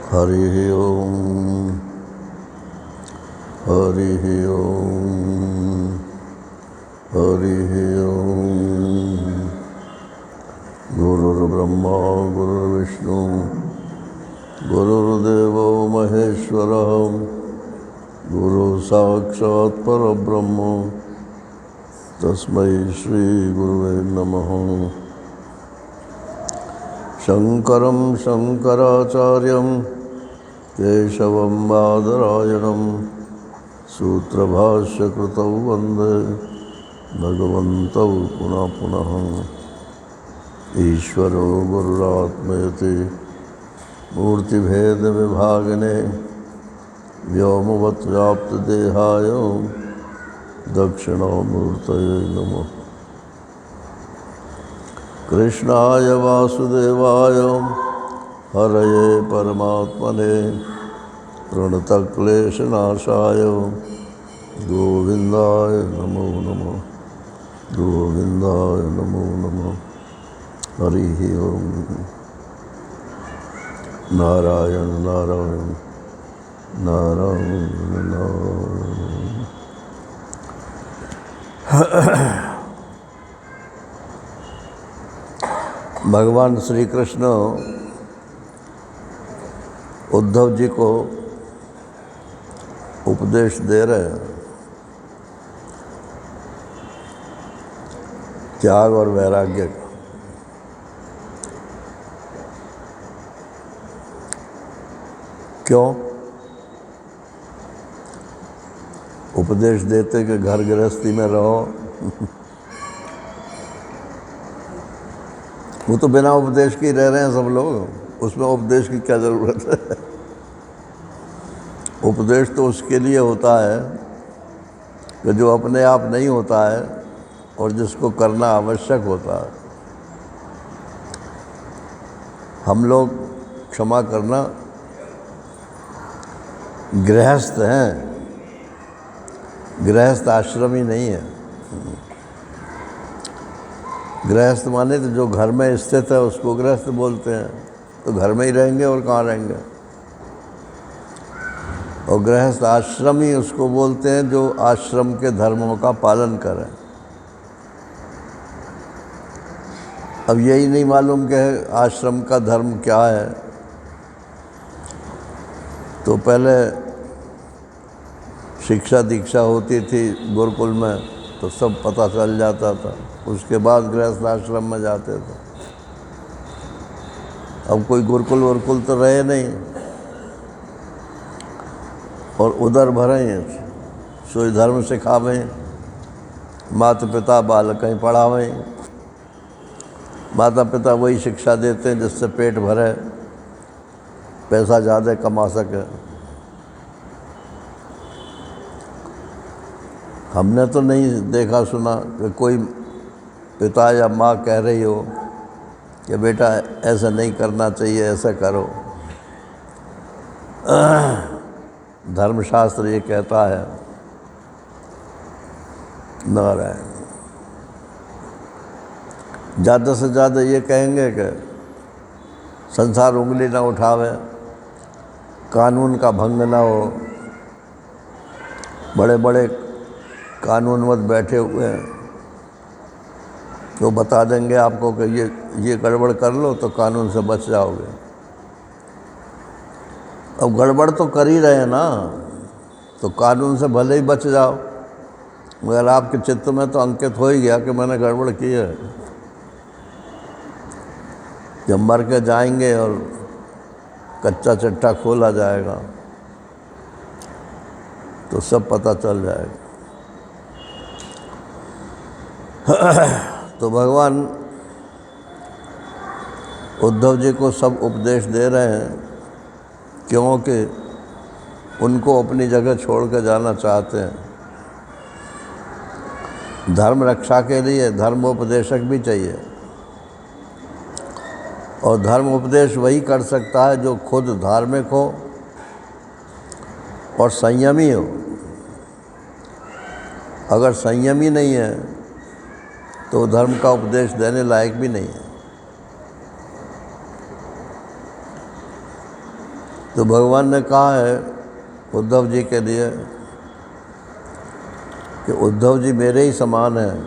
हरिः ओम हरिः ओम हरिः ओम। गुरुर्ब्रह्मा गुरुर्विष्णु गुरुर्देवो महेश्वरः गुरुः साक्षात् परब्रह्म तस्मै श्री गुरुवे नमः। शंकरं शंकराचार्यं केशवं बादरायणं सूत्रभाष्यकृतौ वन्दे भगवन्तौ पुनः पुनः। ईश्वरो गुरुरात्मेति मूर्तिभेदविभागिने व्योमवद्व्याप्तदेहाय दक्षिणामूर्तये नमः। कृष्णाय वासुदेवाय हरये परमात्मने प्रणतक्लेशनाशाय गोविन्दाय नमो नमः। गोविन्दाय नमो नमः। हरिः ओम। नारायण नारायण नारायण नारायण। भगवान श्री कृष्ण उद्धव जी को उपदेश दे रहे हैं त्याग और वैराग्य का। क्यों उपदेश देते कि घर गृहस्थी में रहो? वो तो बिना उपदेश के रह रहे हैं सब लोग, उसमें उपदेश की क्या ज़रूरत है? उपदेश तो उसके लिए होता है कि जो अपने आप नहीं होता है और जिसको करना आवश्यक होता है। हम लोग क्षमा करना गृहस्थ हैं, गृहस्थ आश्रमी नहीं है। गृहस्थ माने तो जो घर में स्थित है उसको गृहस्थ बोलते हैं, तो घर में ही रहेंगे और कहाँ रहेंगे। और गृहस्थ आश्रमी उसको बोलते हैं जो आश्रम के धर्मों का पालन करें। अब यही नहीं मालूम कि आश्रम का धर्म क्या है, तो पहले शिक्षा दीक्षा होती थी गुरुकुल में तो सब पता चल जाता था, उसके बाद गृहस्थ आश्रम में जाते थे। अब कोई गुरुकुल वुरुकुल तो रहे नहीं और उधर भरे सोई धर्म सिखावें, माता पिता बालक कहीं पढ़ावें। माता पिता वही शिक्षा देते हैं जिससे पेट भरे, पैसा ज़्यादा कमा सके। हमने तो नहीं देखा सुना कि कोई पिता या माँ कह रही हो कि बेटा ऐसा नहीं करना चाहिए, ऐसा करो। धर्मशास्त्र ये कहता है। नारायण। ज़्यादा से ज़्यादा ये कहेंगे कि संसार उंगली ना उठावे, कानून का भंग ना हो। बड़े बड़े कानूनवत बैठे हुए हैं तो बता देंगे आपको कि ये गड़बड़ कर लो तो कानून से बच जाओगे। अब गड़बड़ तो कर ही रहे हैं ना, तो कानून से भले ही बच जाओ, मगर आपके चित्त में तो अंकित हो ही गया कि मैंने गड़बड़ की है। जब मर के जाएंगे और कच्चा चट्टा खोला जाएगा तो सब पता चल जाएगा। तो भगवान उद्धव जी को सब उपदेश दे रहे हैं क्योंकि उनको अपनी जगह छोड़ कर जाना चाहते हैं। धर्म रक्षा के लिए धर्मोपदेशक भी चाहिए, और धर्म उपदेश वही कर सकता है जो खुद धार्मिक हो और संयमी हो। अगर संयमी नहीं है तो धर्म का उपदेश देने लायक भी नहीं है। तो भगवान ने कहा है उद्धव जी के लिए कि उद्धव जी मेरे ही समान हैं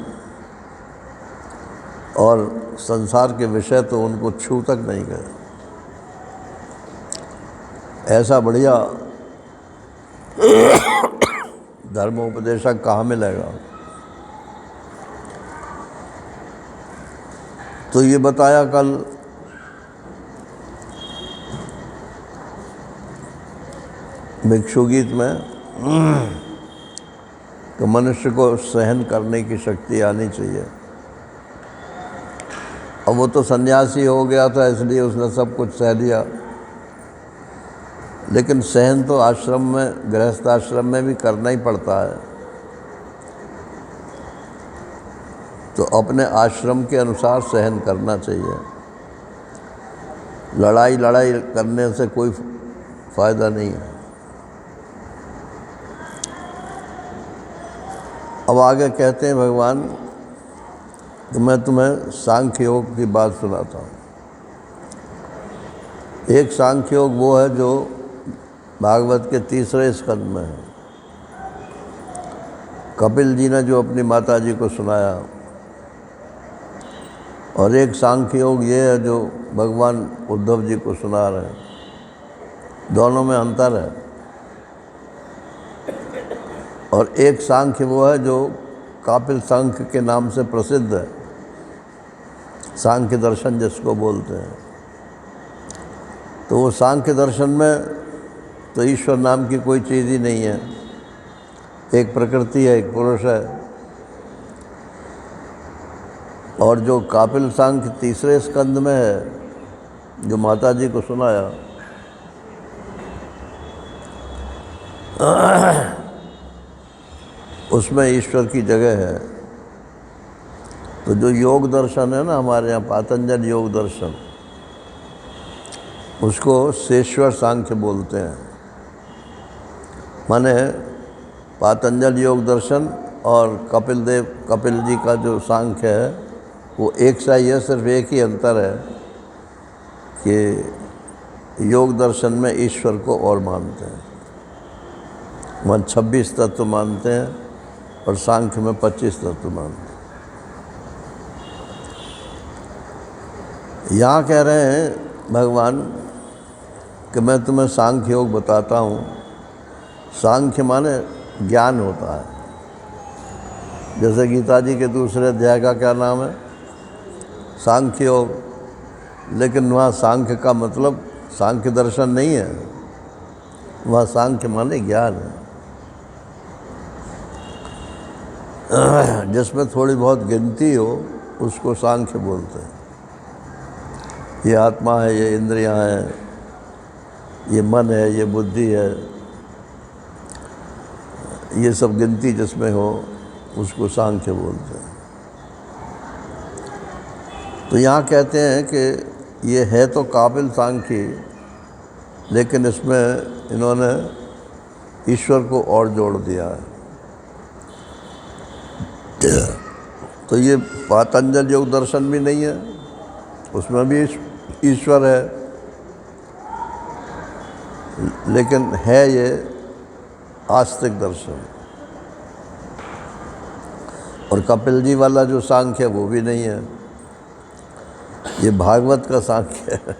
और संसार के विषय तो उनको छू तक नहीं गए। ऐसा बढ़िया धर्मोपदेशक कहाँ मिलेगा। तो ये बताया कल भिक्षु गीत में कि मनुष्य को सहन करने की शक्ति आनी चाहिए। अब वो तो सन्यासी हो गया था इसलिए उसने सब कुछ सह लिया, लेकिन सहन तो आश्रम में, गृहस्थ आश्रम में भी करना ही पड़ता है। तो अपने आश्रम के अनुसार सहन करना चाहिए। लड़ाई करने से कोई फ़ायदा नहीं है। अब आगे कहते हैं भगवान कि मैं तुम्हें सांख्य योग की बात सुनाता हूँ। एक सांख्य योग वो है जो भागवत के 3रे स्कंद में है। कपिल जी ने जो अपनी माता जी को सुनाया, और एक सांख्य योग ये है जो भगवान उद्धव जी को सुना रहे हैं। दोनों में अंतर है। और एक सांख्य वो है जो कपिल सांख्य के नाम से प्रसिद्ध है, सांख्य दर्शन जिसको बोलते हैं। तो वो सांख्य दर्शन में तो ईश्वर नाम की कोई चीज़ ही नहीं है। एक प्रकृति है, एक पुरुष है। और जो कपिल सांख्य 3रे स्कंद में है जो माता जी को सुनाया, उसमें ईश्वर की जगह है। तो जो योग दर्शन है ना हमारे यहाँ, पातंजल योग दर्शन, उसको शेश्वर सांख्य बोलते हैं। माने पातंजल योग दर्शन और कपिल जी का जो सांख्य है वो एक सा ही है। सिर्फ एक ही अंतर है कि योग दर्शन में ईश्वर को और मानते हैं, वहाँ 26 तत्व मानते हैं, और सांख्य में 25 तत्व मानते हैं। यहाँ कह रहे हैं भगवान कि मैं तुम्हें सांख्य योग बताता हूँ। सांख्य माने ज्ञान होता है। जैसे गीता जी के 2रे अध्याय का क्या नाम है? सांख्य योग। लेकिन वहाँ सांख्य का मतलब सांख्य दर्शन नहीं है, वहाँ सांख्य माने ज्ञान है, जिसमें थोड़ी बहुत गिनती हो उसको सांख्य बोलते हैं। ये आत्मा है, ये इंद्रियां हैं, ये मन है, ये बुद्धि है, ये सब गिनती जिसमें हो उसको सांख्य बोलते हैं। तो यहाँ कहते हैं कि ये है तो काबिल सांख्य, लेकिन इसमें इन्होंने ईश्वर को और जोड़ दिया है। तो ये पातंजल योग दर्शन भी नहीं है, उसमें भी ईश्वर है, लेकिन है ये आस्तिक दर्शन। और कपिल जी वाला जो सांख्य है वो भी नहीं है, ये भागवत का सांख्य है,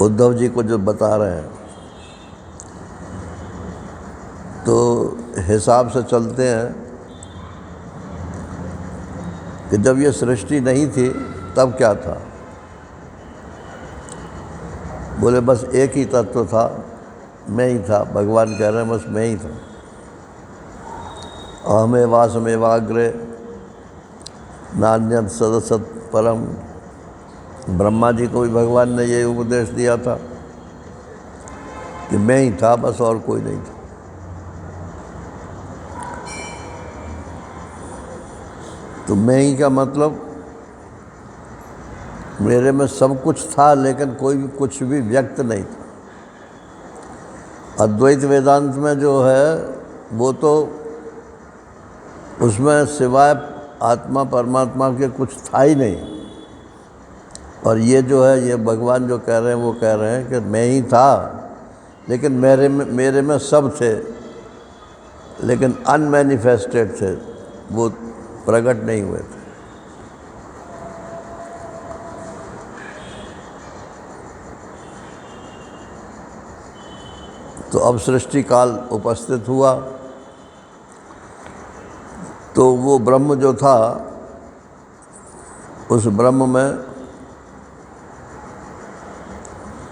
उद्धव जी को जो बता रहे हैं। तो हिसाब से चलते हैं कि जब ये सृष्टि नहीं थी तब क्या था? बोले बस एक ही तत्व था, मैं ही था। भगवान कह रहे हैं बस मैं ही था। अहमेवासमेवाग्रे नान्यत् सदसत् परम। ब्रह्मा जी को भी भगवान ने ये उपदेश दिया था कि मैं ही था, बस और कोई नहीं था। तो मैं ही का मतलब मेरे में सब कुछ था, लेकिन कोई भी कुछ भी व्यक्त नहीं था। अद्वैत वेदांत में जो है वो तो उसमें सिवाय आत्मा परमात्मा के कुछ था ही नहीं। और ये जो है, ये भगवान जो कह रहे हैं वो कह रहे हैं कि मैं ही था, लेकिन मेरे में सब थे, लेकिन अनमैनिफेस्टेड थे, वो प्रकट नहीं हुए थे। तो अब सृष्टि काल उपस्थित हुआ, तो वो ब्रह्म जो था, उस ब्रह्म में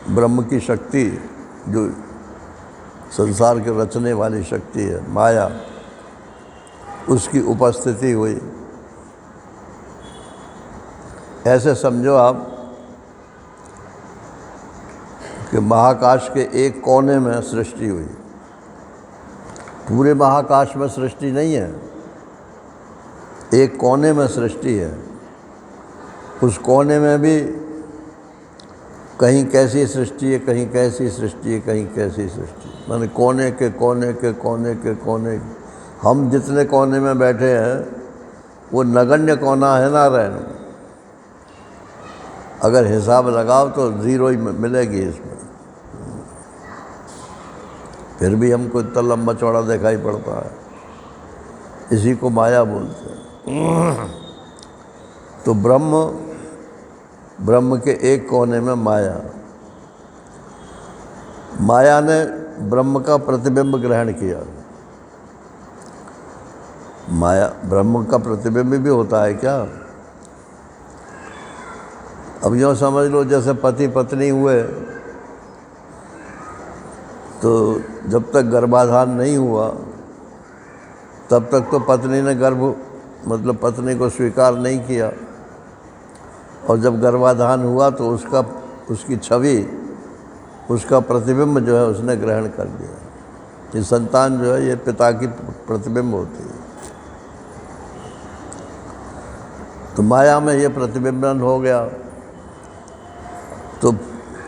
ब्रह्म की शक्ति, जो संसार के रचने वाली शक्ति है, माया, उसकी उपस्थिति हुई। ऐसे समझो आप कि महाकाश के एक कोने में सृष्टि हुई। पूरे महाकाश में सृष्टि नहीं है, एक कोने में सृष्टि है। उस कोने में भी कहीं कैसी सृष्टि है, कहीं कैसी सृष्टि है, कहीं कैसी सृष्टि है। माने कोने के कोने के कोने के कोने, हम जितने कोने में बैठे हैं वो नगण्य कोना है नारायण। अगर हिसाब लगाओ तो ज़ीरो ही मिलेगी इसमें, फिर भी हमको इतना लंबा चौड़ा दिखाई पड़ता है। इसी को माया बोलते हैं। तो ब्रह्म के एक कोने में माया, माया ने ब्रह्म का प्रतिबिंब ग्रहण किया। माया ब्रह्म का प्रतिबिंब भी होता है क्या? अब यूँ समझ लो जैसे पति पत्नी हुए, तो जब तक गर्भाधान नहीं हुआ तब तक तो पत्नी ने मतलब पत्नी को स्वीकार नहीं किया, और जब गर्भाधान हुआ तो उसकी छवि, उसका प्रतिबिंब जो है उसने ग्रहण कर लिया। ये संतान जो है ये पिता की प्रतिबिंब होती है। तो माया में ये प्रतिबिंबन हो गया, तो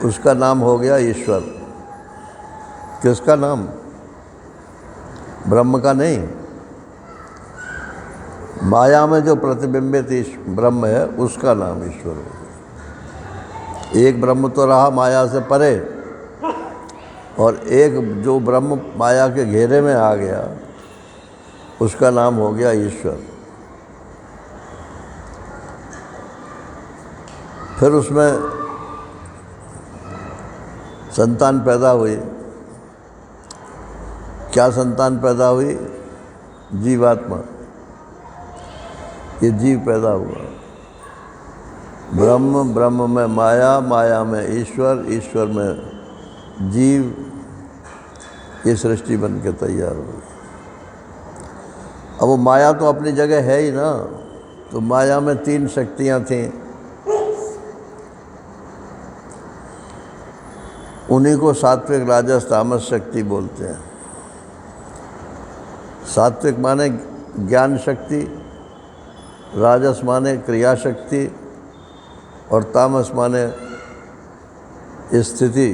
उसका नाम हो गया ईश्वर। किसका नाम? ब्रह्म का नहीं। माया में जो प्रतिबिंबित ब्रह्म है उसका नाम ईश्वर है। एक ब्रह्म तो रहा माया से परे, और एक जो ब्रह्म माया के घेरे में आ गया उसका नाम हो गया ईश्वर। फिर उसमें संतान पैदा हुई। क्या संतान पैदा हुई? जीवात्मा। ये जीव पैदा हुआ। ब्रह्म में माया, माया में ईश्वर, ईश्वर में जीव, ये सृष्टि बन के तैयार हुई। अब वो माया तो अपनी जगह है ही ना। तो माया में 3 शक्तियाँ थीं, उन्हीं को सात्विक, राजस, तामस शक्ति बोलते हैं। सात्विक माने ज्ञान शक्ति, राजस माने क्रिया शक्ति, और तामस माने स्थिति।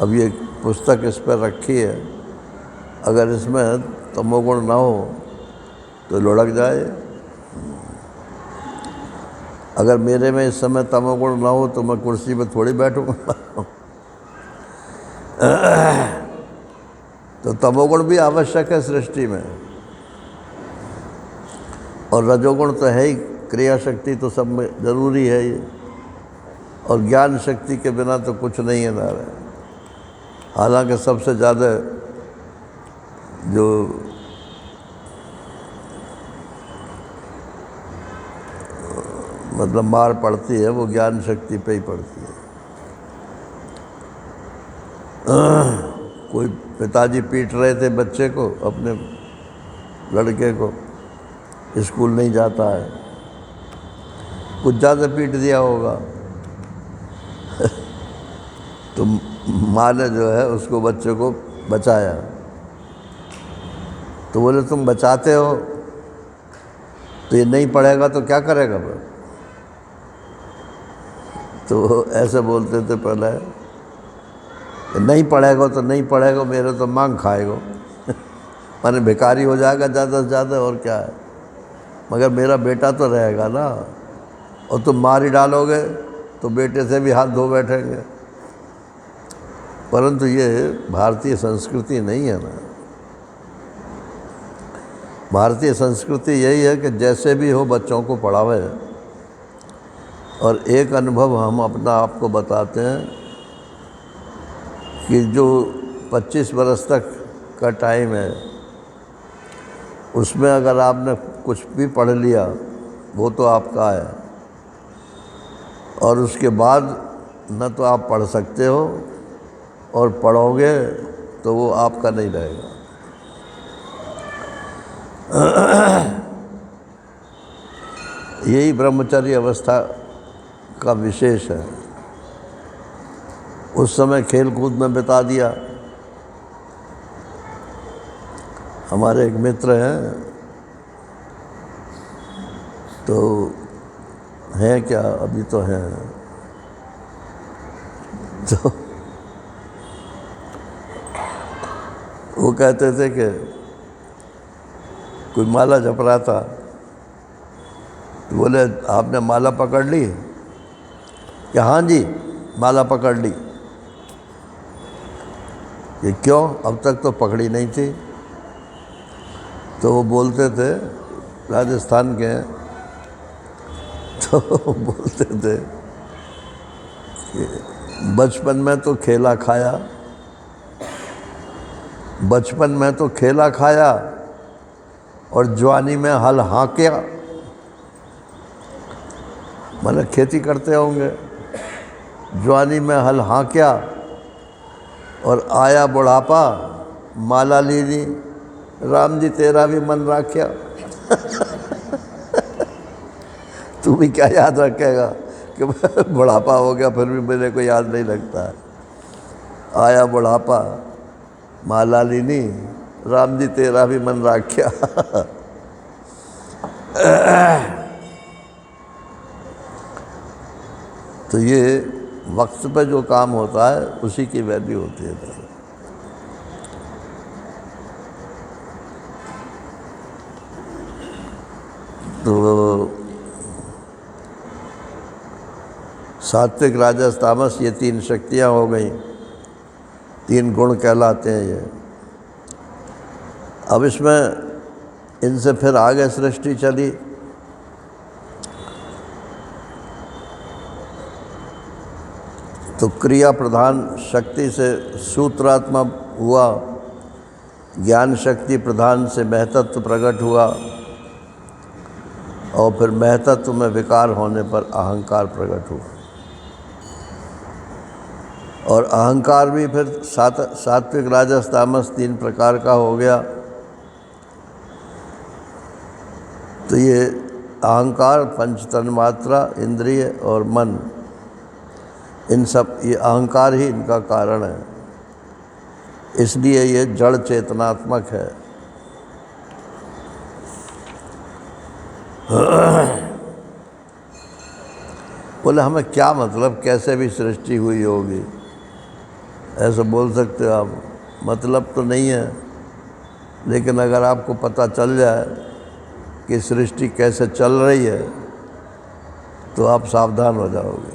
अब ये पुस्तक इस पर रखी है, अगर इसमें तमोगुण ना हो तो लुढ़क जाए। अगर मेरे में इस समय तमोगुण ना हो तो मैं कुर्सी पर थोड़ी बैठूंगा। तो तमोगुण भी आवश्यक है सृष्टि में, और रजोगुण तो है ही, क्रिया शक्ति तो सब में जरूरी है ही, और ज्ञान शक्ति के बिना तो कुछ नहीं है नारायण। हालांकि सबसे ज़्यादा जो मतलब मार पड़ती है वो ज्ञान शक्ति पे ही पड़ती है। कोई पिताजी पीट रहे थे बच्चे को, अपने लड़के को, स्कूल नहीं जाता है, कुछ ज़्यादा पीट दिया होगा। तो माँ ने जो है उसको, बच्चे को बचाया। तो बोले तुम बचाते हो तो ये नहीं पढ़ेगा तो क्या करेगा फिर? तो ऐसे बोलते थे पहले, नहीं पढ़ेगा तो नहीं पढ़ेगा, मेरे तो मांग खाएगा। माने भिखारी हो जाएगा ज़्यादा से ज़्यादा, और क्या है, मगर मेरा बेटा तो रहेगा ना। और तुम मार ही डालोगे तो बेटे से भी हाथ धो बैठेंगे। परंतु ये भारतीय संस्कृति नहीं है ना। भारतीय संस्कृति यही है कि जैसे भी हो बच्चों को पढ़ावे। और एक अनुभव हम अपना आपको बताते हैं कि जो 25 बरस तक का टाइम है उसमें अगर आपने कुछ भी पढ़ लिया वो तो आपका है, और उसके बाद न तो आप पढ़ सकते हो और पढ़ोगे तो वो आपका नहीं रहेगा। यही ब्रह्मचर्य अवस्था का विशेष है। उस समय खेल कूद में बिता दिया। हमारे एक मित्र हैं, तो हैं क्या, अभी तो हैं, तो वो कहते थे कि कोई माला जप रहा था तो बोले आपने माला पकड़ ली? कि हाँ जी माला पकड़ ली। ये क्यों, अब तक तो पकड़ी नहीं थी? तो वो बोलते थे, राजस्थान के हैं, तो बोलते थे कि बचपन में तो खेला खाया, बचपन में तो खेला खाया और जवानी में हल हाँकिया। मतलब खेती करते होंगे, जवानी में हल हाँकिया और आया बुढ़ापा, माला ली ली, राम जी तेरा भी मन राख्या। तू भी क्या याद रखेगा कि बुढ़ापा हो गया फिर भी मेरे को याद नहीं लगता है। आया बुढ़ापा, माला लीनी, राम जी तेरा भी मन राख्या। तो ये वक्त पे जो काम होता है उसी की वैल्यू होती है। तो सात्विक राजस तामस ये 3 शक्तियाँ हो गई, 3 गुण कहलाते हैं ये। अब इसमें इनसे फिर आगे सृष्टि चली। तो क्रिया प्रधान शक्ति से सूत्रात्मक हुआ, ज्ञान शक्ति प्रधान से महतत्व प्रकट हुआ, और फिर महतत्व में विकार होने पर अहंकार प्रकट हुआ। और अहंकार भी फिर सात्विक राजस तामस 3 प्रकार का हो गया। तो ये अहंकार, पंच तन्मात्रा, इंद्रिय और मन, इन सब, ये अहंकार ही इनका कारण है। इसलिए ये जड़ चेतनात्मक है। बोले हमें क्या मतलब, कैसे भी सृष्टि हुई होगी, ऐसा बोल सकते हो आप, मतलब तो नहीं है। लेकिन अगर आपको पता चल जाए कि सृष्टि कैसे चल रही है तो आप सावधान हो जाओगे।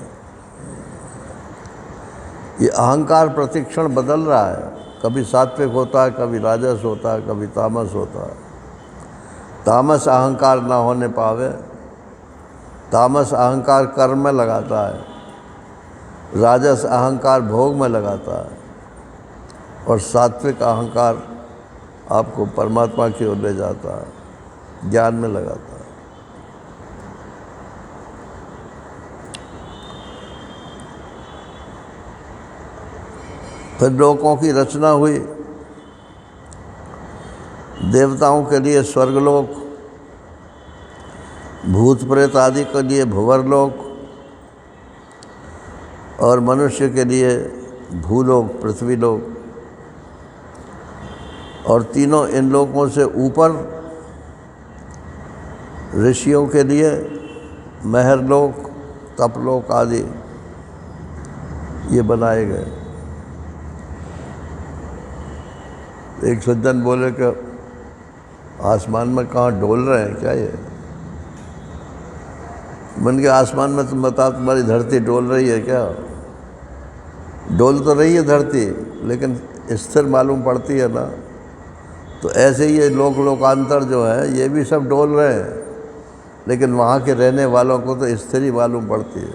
ये अहंकार प्रतिक्षण बदल रहा है, कभी सात्विक होता है, कभी राजस होता है, कभी तामस होता है। तामस अहंकार ना होने पावे। तामस अहंकार कर्म में लगाता है, राजस अहंकार भोग में लगाता है, और सात्विक अहंकार आपको परमात्मा की ओर ले जाता है, ज्ञान में लगाता है। फिर लोकों की रचना हुई, देवताओं के लिए स्वर्गलोक, भूत प्रेत आदि के लिए भुवरलोक, और मनुष्य के लिए भूलोक, पृथ्वीलोक। और तीनों इन लोकों से ऊपर ऋषियों के लिए महरलोक, तपलोक आदि ये बनाए गए। एक सज्जन बोले कि आसमान में कहाँ डोल रहे हैं क्या ये? मन के आसमान में तुम बताओ, तुम्हारी धरती डोल रही है क्या? डोल तो रही है धरती, लेकिन स्थिर मालूम पड़ती है ना। तो ऐसे ही ये लोकांतर जो है ये भी सब डोल रहे हैं, लेकिन वहाँ के रहने वालों को तो स्थिर ही मालूम पड़ती है।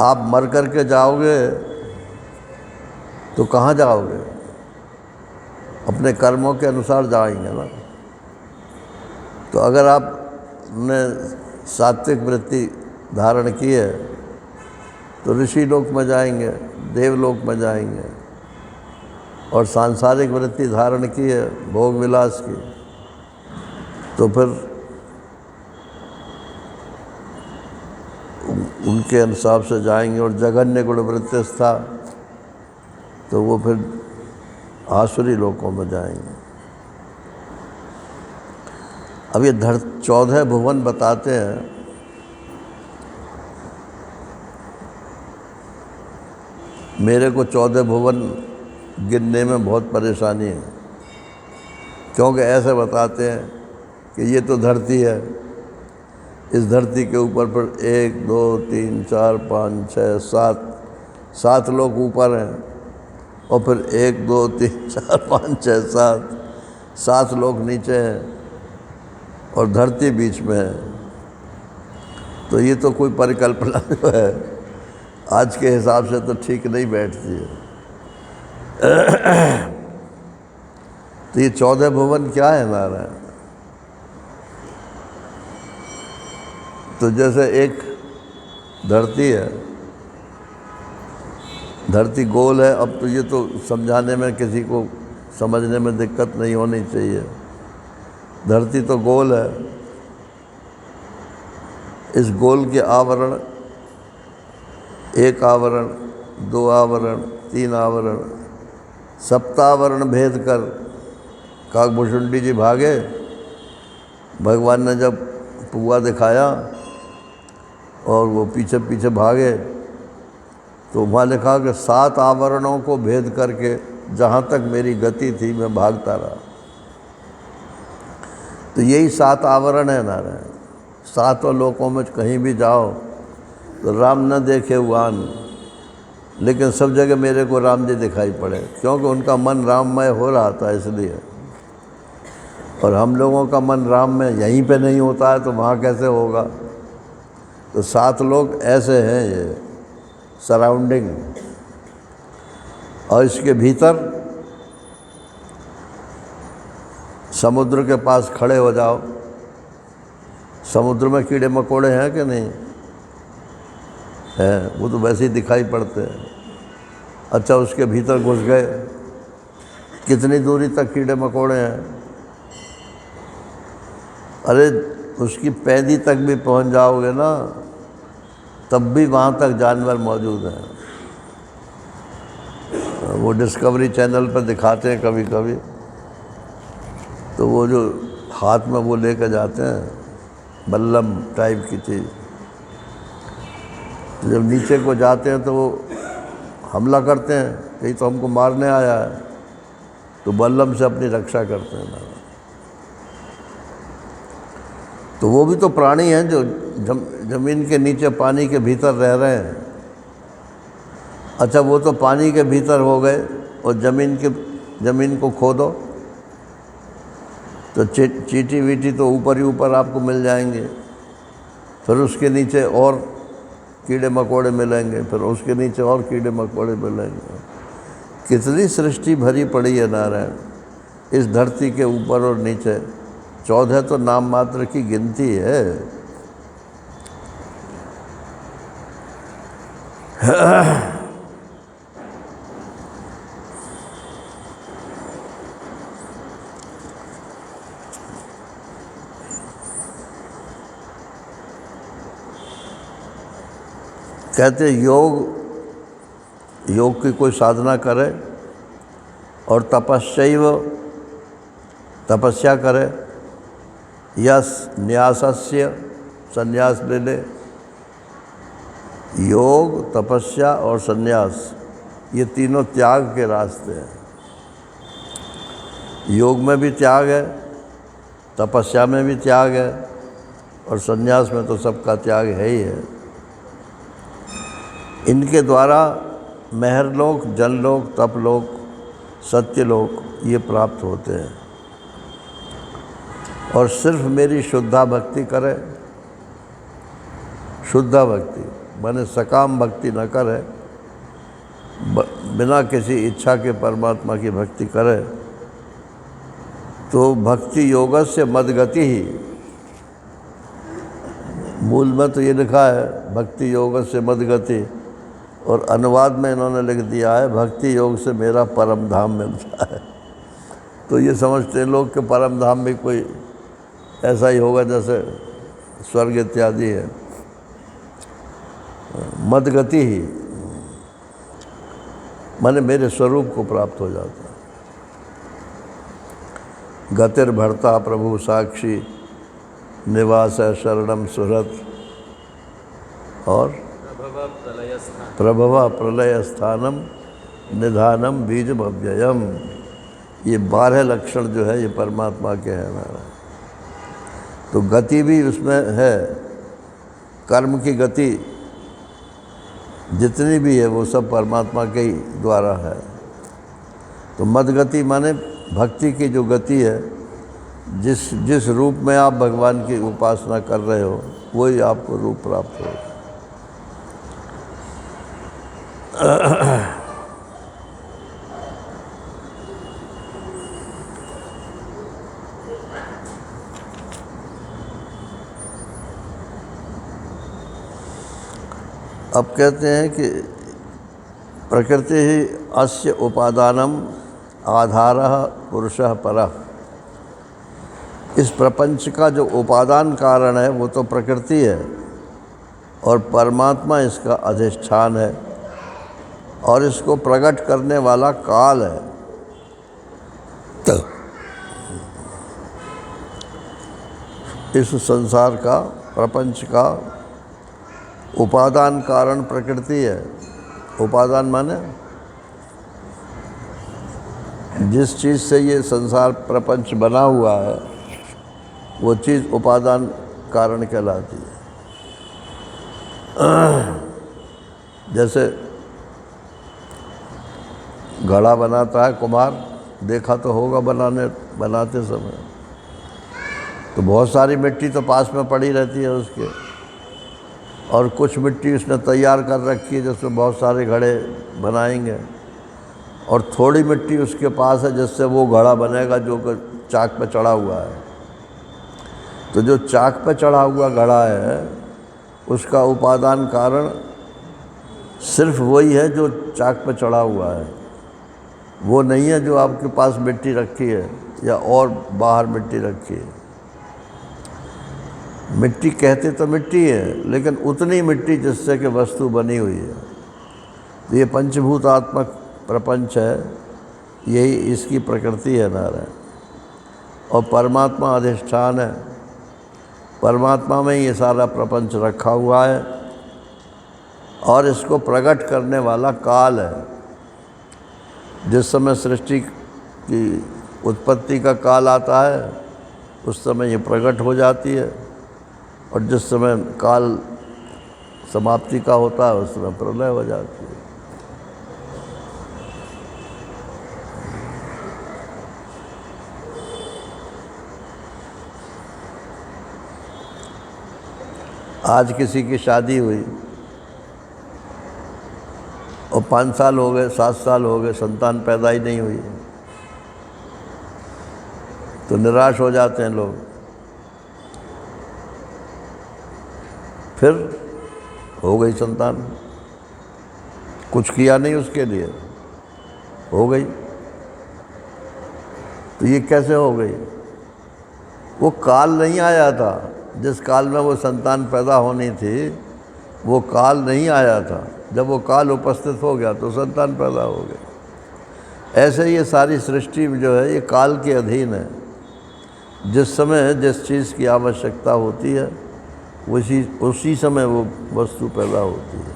आप मर कर के जाओगे तो कहाँ जाओगे? अपने कर्मों के अनुसार जाएंगे ना। तो अगर आपने सात्विक वृत्ति धारण की है तो ऋषि लोक में जाएंगे, देवलोक में जाएंगे, और सांसारिक वृत्ति धारण की है भोग विलास की तो फिर उनके हिसाब से जाएंगे। और जघन्य गुण वृत्ति था तो वो फिर आसुरी लोकों में जाएंगे। अब ये 14 भुवन बताते हैं। मेरे को 14 भुवन गिनने में बहुत परेशानी है, क्योंकि ऐसे बताते हैं कि ये तो धरती है, इस धरती के ऊपर पर 1 2 3 4 5 6 7 लोग ऊपर हैं, और फिर 1 2 3 4 5 6 7 लोग नीचे हैं, और धरती बीच में है। तो ये तो कोई परिकल्पना जो है आज के हिसाब से तो ठीक नहीं बैठती है। तो ये 14 भुवन क्या है नारायण? तो जैसे एक धरती है, धरती गोल है। अब तो ये तो समझाने में किसी को समझने में दिक्कत नहीं होनी चाहिए। धरती तो गोल है, इस गोल के आवरण, 1 आवरण, 2 आवरण, 3 आवरण, सप्तावरण भेद कर काकभूषुंडी जी भागे। भगवान ने जब पुआ दिखाया और वो पीछे पीछे भागे तो वहाँ लिखा कि 7 आवरणों को भेद करके जहाँ तक मेरी गति थी मैं भागता रहा। तो यही 7 आवरण है नारायण। 7 लोकों में कहीं भी जाओ तो राम न देखे हुआन, लेकिन सब जगह मेरे को राम जी दिखाई पड़े, क्योंकि उनका मन राममय हो रहा था इसलिए। और हम लोगों का मन राम में यहीं पे नहीं होता है तो वहाँ कैसे होगा? तो 7 लोग ऐसे हैं ये सराउंडिंग। और इसके भीतर समुद्र के पास खड़े हो जाओ, समुद्र में कीड़े मकोड़े हैं कि नहीं हैं? वो तो वैसे ही दिखाई पड़ते हैं। अच्छा, उसके भीतर घुस गए, कितनी दूरी तक कीड़े मकोड़े हैं? अरे उसकी पैदी तक भी पहुंच जाओगे ना, तब भी वहाँ तक जानवर मौजूद हैं। वो डिस्कवरी चैनल पर दिखाते हैं कभी कभी, तो वो जो हाथ में वो लेकर जाते हैं बल्लम टाइप की चीज़, जब नीचे को जाते हैं तो वो हमला करते हैं, कहीं तो हमको मारने आया है, तो बल्लम से अपनी रक्षा करते हैं। तो वो भी तो प्राणी हैं जो ज़मीन के नीचे पानी के भीतर रह रहे हैं। अच्छा, वो तो पानी के भीतर हो गए और ज़मीन को खोदो तो चींटी वीटी तो ऊपर ही ऊपर आपको मिल जाएंगे, फिर उसके नीचे और कीड़े मकोड़े मिलेंगे, फिर उसके नीचे और कीड़े मकोड़े मिलेंगे। कितनी सृष्टि भरी पड़ी है नारायण इस धरती के ऊपर और नीचे। 14 तो नाम मात्र की गिनती है। कहते योग की कोई साधना करे और तपस्या करे या न्यासस्य संन्यास ले ले। योग, तपस्या और संन्यास ये तीनों त्याग के रास्ते हैं। योग में भी त्याग है, तपस्या में भी त्याग है, और संन्यास में तो सबका त्याग है ही है। इनके द्वारा महरलोक, जनलोक, तपलोक, सत्यलोक ये प्राप्त होते हैं। और सिर्फ मेरी शुद्धा भक्ति करे, शुद्धा भक्ति माने सकाम भक्ति न करे, बिना किसी इच्छा के परमात्मा की भक्ति करे, तो भक्ति योगस्य मदगति ही, मूल में तो ये लिखा है भक्ति योगस्य मदगति, और अनुवाद में इन्होंने लिख दिया है भक्ति योग से मेरा परम धाम मिलता है। तो ये समझते हैं लोग कि परम धाम भी कोई ऐसा ही होगा जैसे स्वर्ग इत्यादि है। मदगति ही माने मेरे स्वरूप को प्राप्त हो जाता है। गतिर्भर्ता प्रभु साक्षी, निवास है शरणम सुहृत, और प्रभवा प्रलय स्थानम निधानम बीज अव्ययम। ये 12 लक्षण जो है ये परमात्मा के हैं हमारा। तो गति भी उसमें है, कर्म की गति जितनी भी है वो सब परमात्मा के ही द्वारा है। तो मदगति माने भक्ति की जो गति है, जिस रूप में आप भगवान की उपासना कर रहे हो वही आपको रूप प्राप्त हो। अब कहते हैं कि प्रकृति ही अस्य उपादानम आधारः पुरुषः परः। इस प्रपंच का जो उपादान कारण है वो तो प्रकृति है, और परमात्मा इसका अधिष्ठान है, और इसको प्रकट करने वाला काल है। तो इस संसार का, प्रपंच का उपादान कारण प्रकृति है। उपादान माने जिस चीज़ से ये संसार प्रपंच बना हुआ है वो चीज़ उपादान कारण कहलाती है। जैसे घड़ा बनाता है कुम्हार, देखा तो होगा बनाते समय, तो बहुत सारी मिट्टी तो पास में पड़ी रहती है उसके, और कुछ मिट्टी उसने तैयार कर रखी है जिसमें बहुत सारे घड़े बनाएंगे, और थोड़ी मिट्टी उसके पास है जिससे वो घड़ा बनेगा जो चाक पे चढ़ा हुआ है। तो जो चाक पे चढ़ा हुआ घड़ा है उसका उपादान कारण सिर्फ वही है जो चाक पे चढ़ा हुआ है, वो नहीं है जो आपके पास मिट्टी रखी है या और बाहर मिट्टी रखी है। मिट्टी कहते तो मिट्टी है, लेकिन उतनी मिट्टी जिससे कि वस्तु बनी हुई है। तो ये पंचभूतात्मक प्रपंच है, यही इसकी प्रकृति है नारायण। और परमात्मा अधिष्ठान है, परमात्मा में ये सारा प्रपंच रखा हुआ है, और इसको प्रकट करने वाला काल है। जिस समय सृष्टि की उत्पत्ति का काल आता है उस समय ये प्रकट हो जाती है, और जिस समय काल समाप्ति का होता है उस समय प्रलय हो जाती है। आज किसी की शादी हुई और 5 साल हो गए, 7 साल हो गए, संतान पैदा ही नहीं हुई, तो निराश हो जाते हैं लोग। फिर हो गई संतान, कुछ किया नहीं उसके लिए, हो गई। तो ये कैसे हो गई? वो काल नहीं आया था, जिस काल में वो संतान पैदा होनी थी वो काल नहीं आया था। जब वो काल उपस्थित हो गया तो संतान पैदा हो गया। ऐसे ये सारी सृष्टि जो है ये काल के अधीन है। जिस समय जिस चीज़ की आवश्यकता होती है उसी समय वो वस्तु पैदा होती है।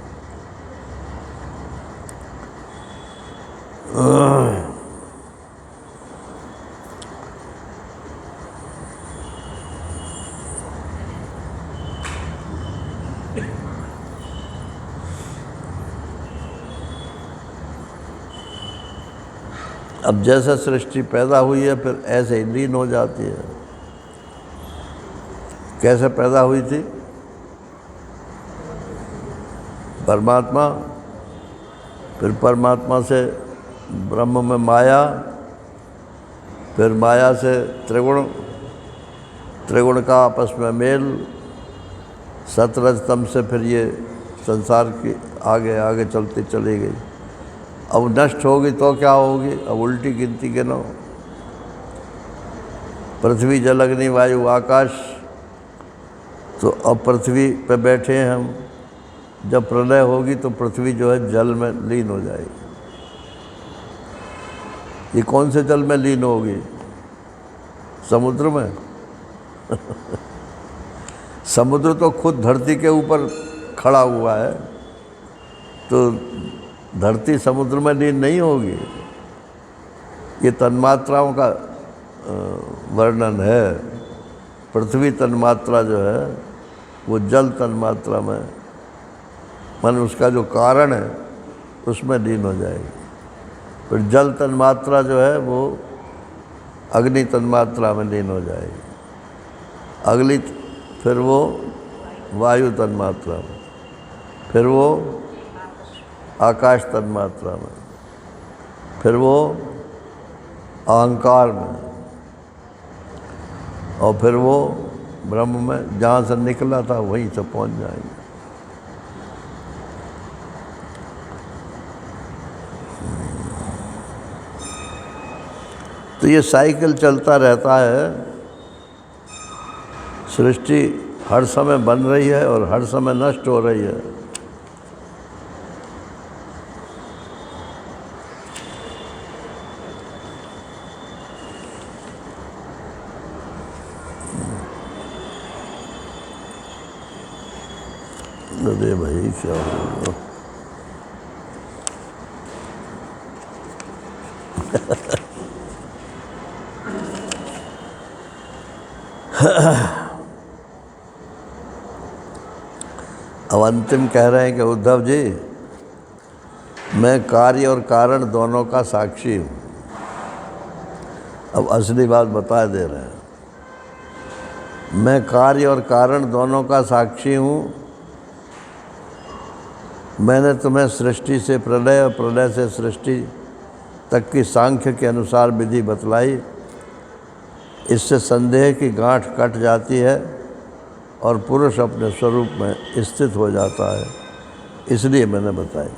अब जैसे सृष्टि पैदा हुई है फिर ऐसे ही लीन हो जाती है। कैसे पैदा हुई थी? परमात्मा, फिर परमात्मा से ब्रह्म में माया, फिर माया से त्रिगुण, त्रिगुण का आपस में मेल, सतरज तम से फिर ये संसार की आगे आगे चलती चली गई। अब नष्ट होगी तो क्या होगी? अब उल्टी गिनती गिनो। पृथ्वी, जल, अग्नि, वायु, आकाश। तो अब पृथ्वी पे बैठे हैं हम। जब प्रलय होगी तो पृथ्वी जो है जल में लीन हो जाएगी। ये कौन से जल में लीन होगी? समुद्र में। समुद्र तो खुद धरती के ऊपर खड़ा हुआ है, तो धरती समुद्र में लीन नहीं होगी। ये तन्मात्राओं का वर्णन है। पृथ्वी तन्मात्रा जो है वो जल तन्मात्रा में, मान उसका जो कारण है उसमें लीन हो जाएगी। फिर जल तन्मात्रा जो है वो अग्नि तन्मात्रा में लीन हो जाएगी। अगली फिर वो वायु तन्मात्रा में, फिर वो आकाश तन्मात्रा में, फिर वो अहंकार में, और फिर वो ब्रह्म में। जहाँ से निकला था वहीं से पहुँच जाएंगे। तो ये साइकिल चलता रहता है। सृष्टि हर समय बन रही है और हर समय नष्ट हो रही है। अरे भाई क्या होगा? अब अंतिम कह रहे हैं कि उद्धव जी, मैं कार्य और कारण दोनों का साक्षी हूँ। अब असली बात बता दे रहे हैं। मैं कार्य और कारण दोनों का साक्षी हूँ। मैंने तुम्हें सृष्टि से प्रलय और प्रलय से सृष्टि तक की सांख्य के अनुसार विधि बतलाई। इससे संदेह की गांठ कट जाती है और पुरुष अपने स्वरूप में स्थित हो जाता है, इसलिए मैंने बताई।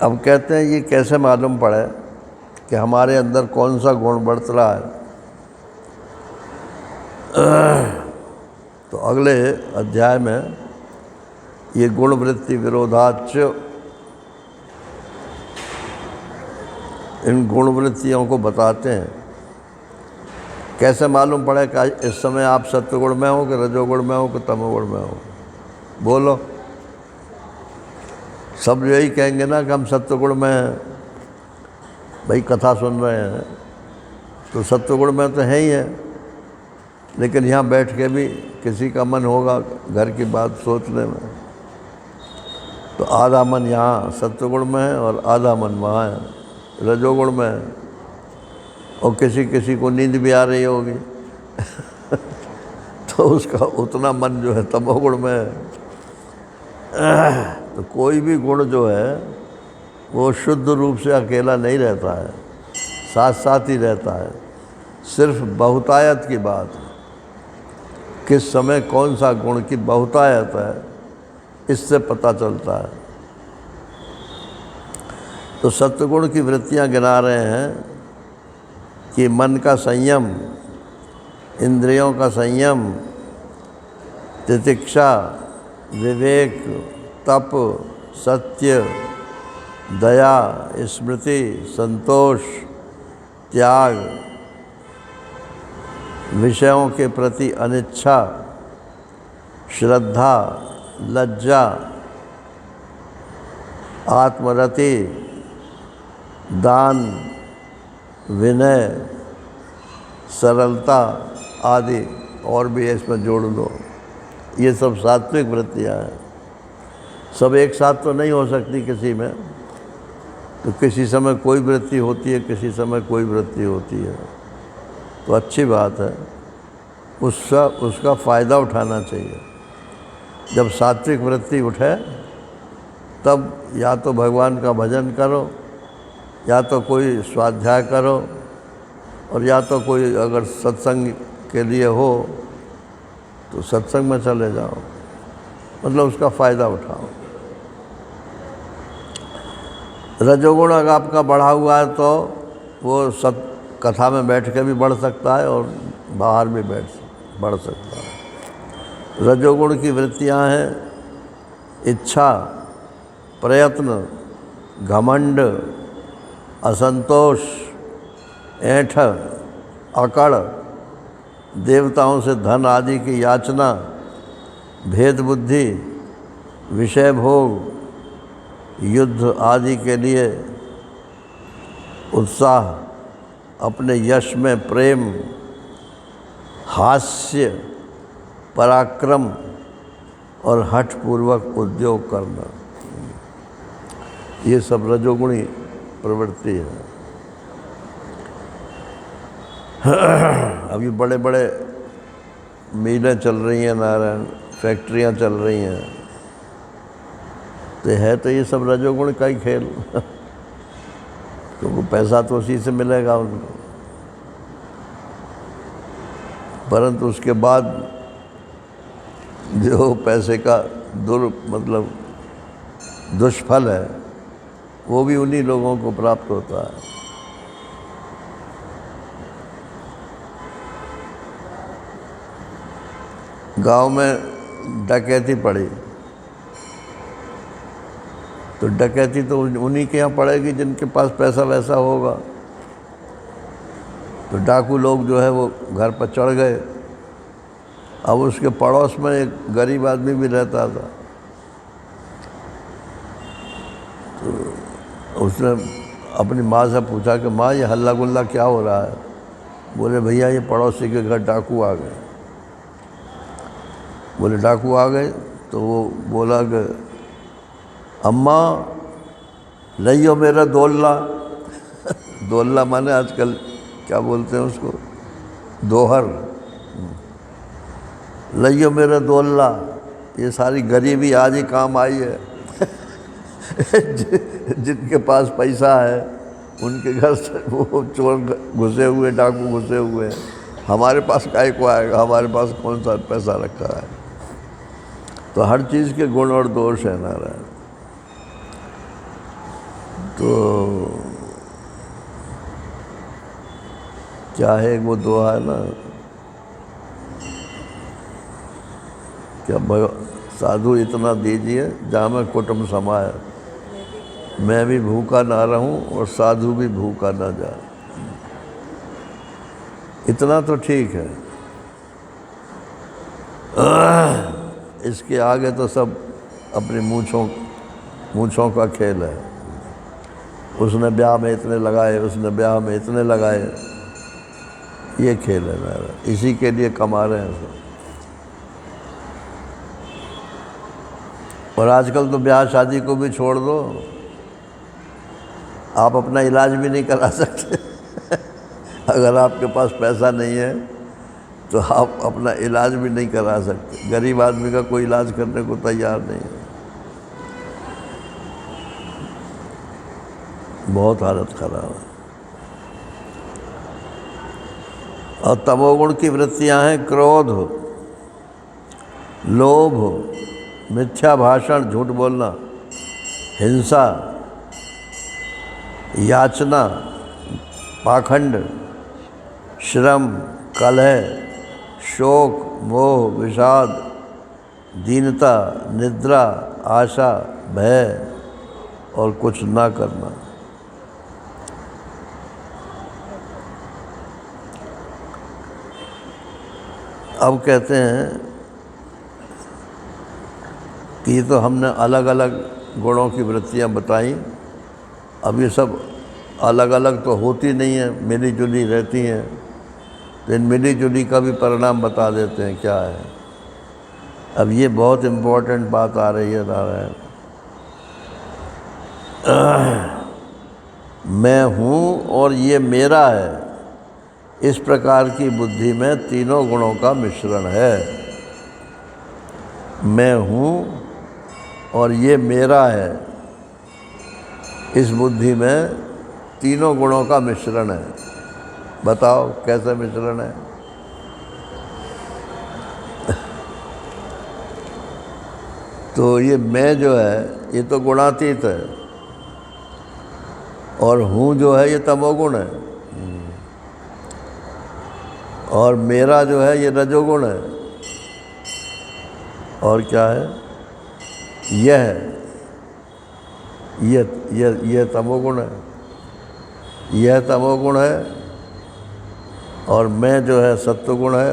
अब कहते हैं ये कैसे मालूम पड़े कि हमारे अंदर कौन सा गुण बढ़ रहा है? तो अगले अध्याय में ये गुण वृत्ति विरोधाच, इन गुण वृत्तियों को बताते हैं। कैसे मालूम पड़े कि इस समय आप सत्वगुण में हो कि रजोगुण में हो कि तमोगुण में हो? बोलो। सब यही कहेंगे ना कि हम सत्वगुण में हैं। भाई कथा सुन रहे हैं तो सत्वगुण में तो है ही है, लेकिन यहाँ बैठ के भी किसी का मन होगा घर की बात सोचने में, तो आधा मन यहाँ सत्वगुण में है और आधा मन वहाँ है रजोगुण में है। और किसी को नींद भी आ रही होगी तो उसका उतना मन जो है तमोगुण में है। तो कोई भी गुण जो है वो शुद्ध रूप से अकेला नहीं रहता है, साथ साथ ही रहता है। सिर्फ बहुतायत की बात है, किस समय कौन सा गुण की बहुतायत है, इससे पता चलता है। तो सत्वगुण की वृत्तियां गिना रहे हैं कि मन का संयम, इंद्रियों का संयम, तितिक्षा, विवेक, तप, सत्य, दया, स्मृति, संतोष, त्याग, विषयों के प्रति अनिच्छा, श्रद्धा, लज्जा, आत्मरति, दान, विनय, सरलता आदि, और भी इसमें जोड़ लो। ये सब सात्विक वृत्तियाँ हैं। सब एक साथ तो नहीं हो सकती किसी में, तो किसी समय कोई वृत्ति होती है, किसी समय कोई वृत्ति होती है। तो अच्छी बात है, उसका फ़ायदा उठाना चाहिए। जब सात्विक वृत्ति उठे तब या तो भगवान का भजन करो, या तो कोई स्वाध्याय करो, और या तो कोई अगर सत्संग के लिए हो तो सत्संग में चले जाओ, मतलब उसका फ़ायदा उठाओ। रजोगुण अगर आपका बढ़ा हुआ है तो वो कथा में बैठ के भी बढ़ सकता है और बाहर भी बढ़ सकता है। रजोगुण की वृत्तियां हैं इच्छा, प्रयत्न, घमंड, असंतोष, ऐंठ, अकड़, देवताओं से धन आदि की याचना, भेद बुद्धि, विषय भोग, युद्ध आदि के लिए उत्साह, अपने यश में प्रेम, हास्य, पराक्रम और हठपूर्वक उद्योग करना, ये सब रजोगुणी प्रवृत्ति है। अभी बड़े बड़े मिलें चल रही हैं, नारायण, फैक्ट्रियां चल रही हैं, तो है तो ये सब रजोगुण का ही खेल क्योंकि पैसा तो उसी से मिलेगा उनको। परंतु उसके बाद जो पैसे का मतलब दुष्फल है वो भी उन्हीं लोगों को प्राप्त होता है। गांव में डकैती पड़ी तो डकैती तो उन्हीं के यहाँ पड़ेगी जिनके पास पैसा वैसा होगा। तो डाकू लोग जो है वो घर पर चढ़ गए। अब उसके पड़ोस में एक गरीब आदमी भी रहता था, तो उसने अपनी माँ से पूछा कि माँ ये हल्ला गुल्ला क्या हो रहा है। बोले भैया ये पड़ोसी के घर डाकू आ गए। बोले डाकू आ गए? तो वो बोला कि अम्मा लइयो मेरा दोल्ला दोल्ला माने आजकल क्या बोलते हैं उसको, दोहर। लइयो मेरा दोल्ला, ये सारी गरीबी आज ही काम आई है जिनके पास पैसा है उनके घर से वो चोर घुसे हुए, डाकू घुसे हुए हैं। हमारे पास काहे को आएगा, हमारे पास कौन सा पैसा रखा है। तो हर चीज़ के गुण और दोष है नारायण। तो क्या है वो दोहा है ना, क्या साधु इतना दीजिए जहाँ में कुटुंब समाये, मैं भी भूखा ना रहूं और साधु भी भूखा ना जाए। इतना तो ठीक है, इसके आगे तो सब अपनी मूँछों का खेल है। उसने ब्याह में इतने लगाए, उसने ब्याह में इतने लगाए, ये खेल है मेरा। इसी के लिए कमा रहे हैं सब। और आजकल तो ब्याह शादी को भी छोड़ दो, आप अपना इलाज भी नहीं करा सकते अगर आपके पास पैसा नहीं है तो आप अपना इलाज भी नहीं करा सकते। गरीब आदमी का कोई इलाज करने को तैयार नहीं है। बहुत हालत खराब है। और तमोगुण की वृत्तियां हैं क्रोध, लोभ, मिथ्या भाषण, झूठ बोलना, हिंसा, याचना, पाखंड, श्रम, कलह, शोक, मोह, विषाद, दीनता, निद्रा, आशा, भय और कुछ ना करना। अब कहते हैं कि ये तो हमने अलग अलग गुणों की वृत्तियां बताई, अब ये सब अलग अलग तो होती नहीं है, मिली जुली रहती हैं। तो इन मिली जुली का भी परिणाम बता देते हैं क्या है। अब ये बहुत इम्पोर्टेंट बात आ रही है नारायण। मैं हूँ और ये मेरा है, इस प्रकार की बुद्धि में तीनों गुणों का मिश्रण है। मैं हूँ और ये मेरा है, इस बुद्धि में तीनों गुणों का मिश्रण है। बताओ कैसे मिश्रण है? तो ये मैं जो है ये तो गुणातीत है, और हूँ जो है ये तमोगुण है, और मेरा जो है ये रजोगुण है, और क्या है? यह तमोगुण है, यह तमोगुण है, और मैं जो है सत्वगुण है,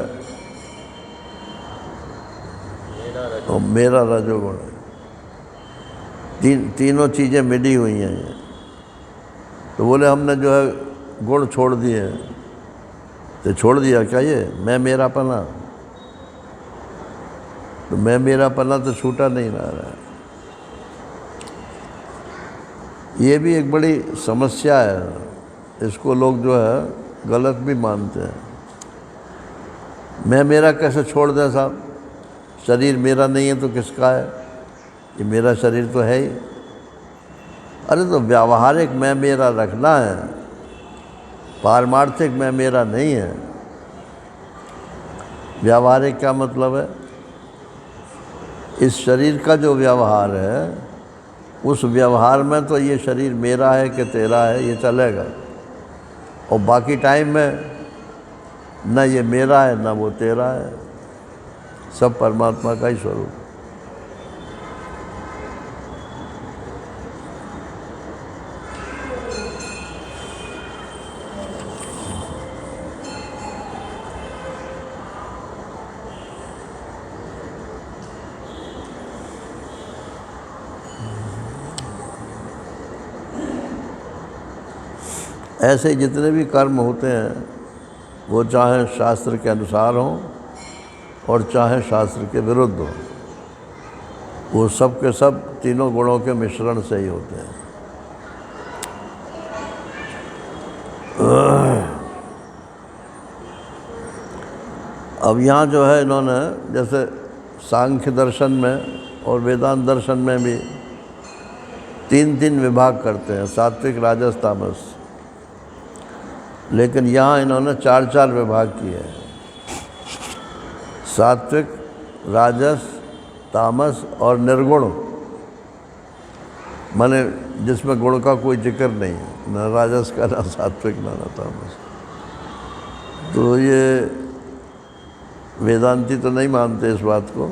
और मेरा रजोगुण है। तीनों चीज़ें मिली हुई हैं ये। तो बोले हमने जो है गुण छोड़ दिए हैं। तो छोड़ दिया क्या ये मैं मेरा पना? तो मैं मेरा पना तो छूटा नहीं रहा है। ये भी एक बड़ी समस्या है, इसको लोग जो है गलत भी मानते हैं। मैं मेरा कैसे छोड़ दें साहब? शरीर मेरा नहीं है तो किसका है? ये मेरा शरीर तो है ही। अरे तो व्यावहारिक मैं मेरा रखना है, पारमार्थिक मैं मेरा नहीं है। व्यावहारिक क्या मतलब है? इस शरीर का जो व्यवहार है, उस व्यवहार में तो ये शरीर मेरा है कि तेरा है ये चलेगा, और बाकी टाइम में न ये मेरा है न वो तेरा है, सब परमात्मा का ही स्वरूप। ऐसे जितने भी कर्म होते हैं वो चाहे शास्त्र के अनुसार हों और चाहे शास्त्र के विरुद्ध हों, वो सब के सब तीनों गुणों के मिश्रण से ही होते हैं। अब यहाँ जो है इन्होंने जैसे सांख्य दर्शन में और वेदांत दर्शन में भी तीन विभाग करते हैं, सात्विक राजस तामस, लेकिन यहाँ इन्होंने चार विभाग किए हैं। सात्विक, राजस, तामस और निर्गुण, माने जिसमें गुण का कोई जिक्र नहीं है, न राजस का, न सात्विक, न तामस। तो ये वेदांती तो नहीं मानते इस बात को,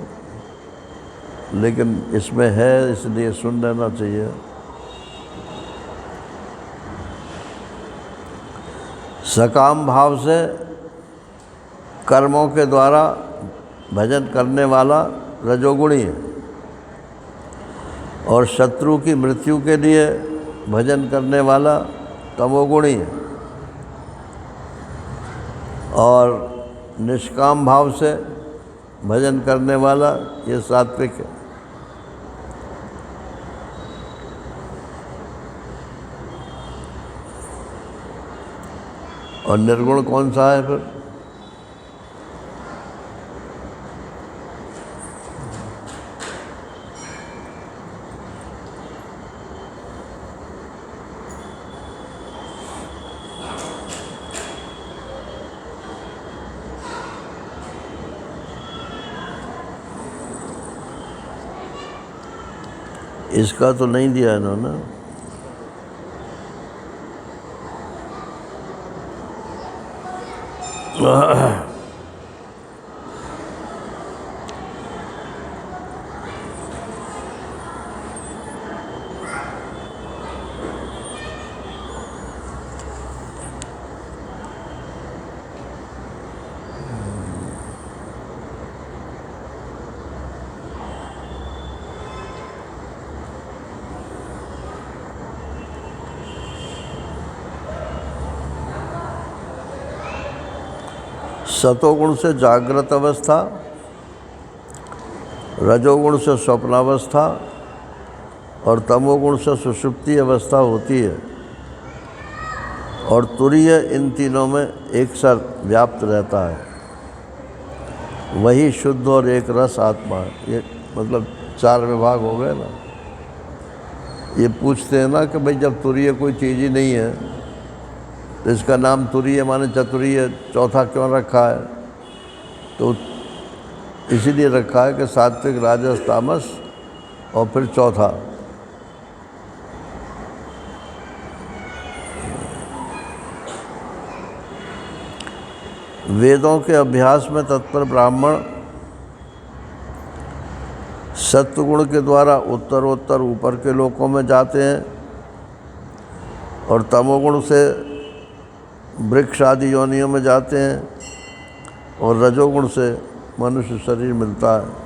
लेकिन इसमें है इसलिए सुन लेना चाहिए। सकाम भाव से कर्मों के द्वारा भजन करने वाला रजोगुणी है, और शत्रु की मृत्यु के लिए भजन करने वाला तमोगुणी है, और निष्काम भाव से भजन करने वाला ये सात्विक है। और निर्गुण कौन सा है फिर? इसका तो नहीं दिया इन्होंने। सतोगुण से जागृत अवस्था, रजोगुण से स्वप्नावस्था, और तमोगुण से सुषुप्ति अवस्था होती है, और तुरीय इन तीनों में एक साथ व्याप्त रहता है। वही शुद्ध और एक रस आत्मा है। ये मतलब 4 विभाग हो गए ना। ये पूछते हैं ना कि भाई जब तुरीय कोई चीज़ ही नहीं है तो इसका नाम तुरीय माने चतुरीय चौथा क्यों रखा है? तो इसीलिए रखा है कि सात्विक, राजस, तामस और फिर चौथा। वेदों के अभ्यास में तत्पर ब्राह्मण सत्वगुण के द्वारा उत्तरोत्तर ऊपर के लोकों में जाते हैं, और तमोगुण से वृक्ष आदि योनियों में जाते हैं, और रजोगुण से मनुष्य शरीर मिलता है।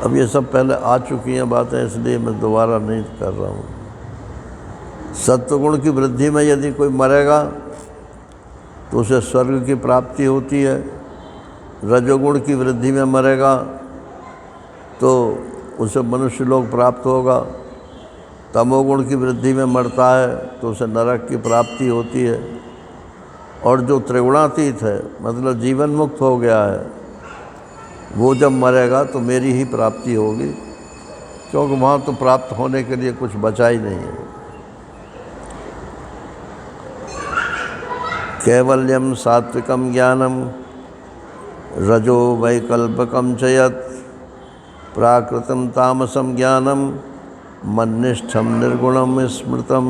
अब ये सब पहले आ चुकी हैं बातें, इसलिए मैं दोबारा नहीं कर रहा हूँ। सत्वगुण की वृद्धि में यदि कोई मरेगा तो उसे स्वर्ग की प्राप्ति होती है। रजोगुण की वृद्धि में मरेगा तो उसे मनुष्य लोक प्राप्त होगा। तमोगुण की वृद्धि में मरता है तो उसे नरक की प्राप्ति होती है। और जो त्रिगुणातीत है, मतलब जीवन मुक्त हो गया है, वो जब मरेगा तो मेरी ही प्राप्ति होगी, क्योंकि वहाँ तो प्राप्त होने के लिए कुछ बचा ही नहीं है। कैवल्यम सात्विकम ज्ञानम रजो वैकल्पकम च यत् प्राकृतम तामसम ज्ञानम मन्निष्ठम निर्गुणम स्मृतम।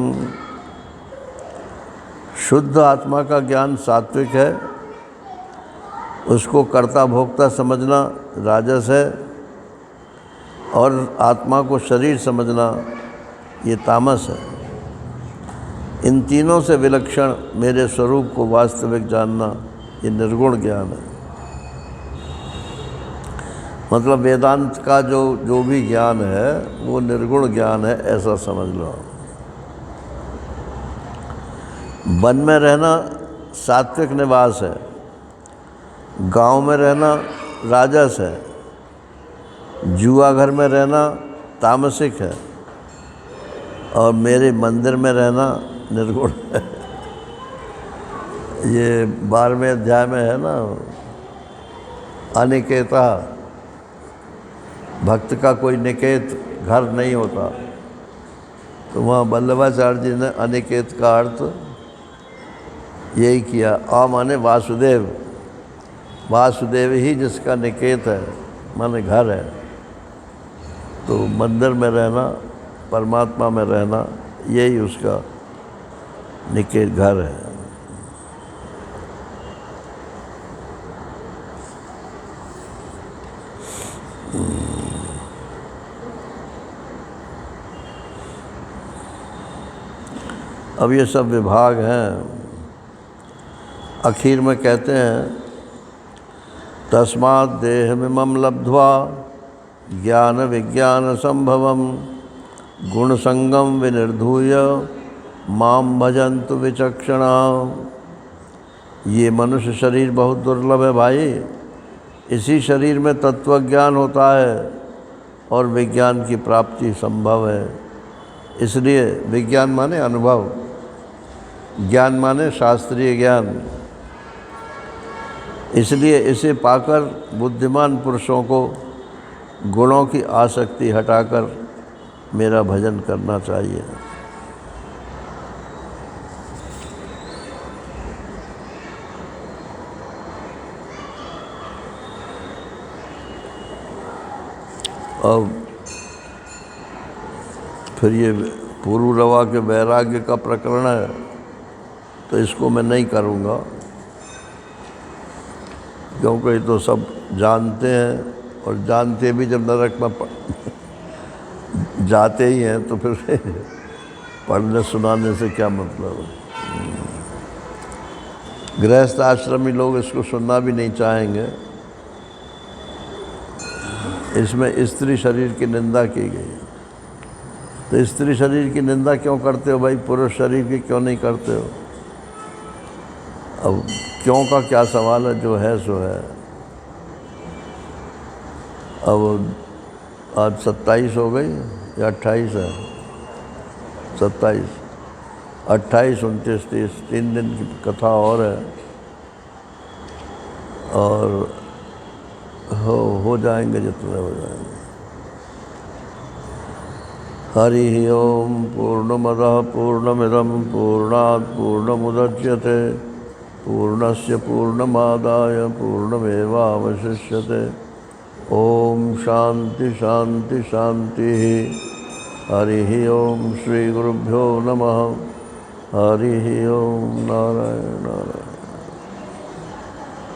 शुद्ध आत्मा का ज्ञान सात्विक है, उसको कर्ता भोक्ता समझना राजस है, और आत्मा को शरीर समझना ये तामस है। इन तीनों से विलक्षण मेरे स्वरूप को वास्तविक जानना ये निर्गुण ज्ञान है। मतलब वेदांत का जो भी ज्ञान है वो निर्गुण ज्ञान है, ऐसा समझ लो। वन में रहना सात्विक निवास है, गांव में रहना राजस है, जुआ घर में रहना तामसिक है, और मेरे मंदिर में रहना निर्गुण है। ये 12वें अध्याय में है ना, अनिकेता, भक्त का कोई निकेत घर नहीं होता। तो वहाँ वल्लभाचार्य जी ने अनिकेत का अर्थ यही किया। आ माने वासुदेव, वासुदेव ही जिसका निकेत है, माने घर है। तो मंदिर में रहना, परमात्मा में रहना, यही उसका निकेत घर है। अब ये सब विभाग हैं। आखिर में कहते हैं तस्मात् देहमिमं लब्ध्वा ज्ञान विज्ञान संभवम गुणसंगम विनिर्धूय माम भजन्तु विचक्षणा। ये मनुष्य शरीर बहुत दुर्लभ है भाई। इसी शरीर में तत्वज्ञान होता है और विज्ञान की प्राप्ति संभव है। इसलिए विज्ञान माने अनुभव, ज्ञान माने शास्त्रीय ज्ञान। इसलिए इसे पाकर बुद्धिमान पुरुषों को गुणों की आसक्ति हटाकर मेरा भजन करना चाहिए। अब फिर ये पुरुरवा के वैराग्य का प्रकरण है, तो इसको मैं नहीं करूँगा, क्योंकि ये तो सब जानते हैं, और जानते भी जब नरक में जाते ही हैं तो फिर पढ़ने सुनाने से क्या मतलब है। गृहस्थ आश्रमी लोग इसको सुनना भी नहीं चाहेंगे। इसमें स्त्री शरीर की निंदा की गई। तो स्त्री शरीर की निंदा क्यों करते हो भाई, पुरुष शरीर की क्यों नहीं करते हो? अब क्यों का क्या सवाल है, जो है सो है। अब आज 27 हो गई या 28 है? 27, 28, 29, 30, 3 दिन की कथा और है, और हो जाएंगे जितने हो जाएंगे। हरि ओम पूर्णमदः पूर्णमिदं पूर्णात् पूर्णमुदच्यते पूर्णस्य पूर्णमादाय पूर्णमेवावशिष्यते। ओम शांति शांति शांति। हरि ओम श्री गुरुभ्यो नमः। हरि ओम नारायण नारायण।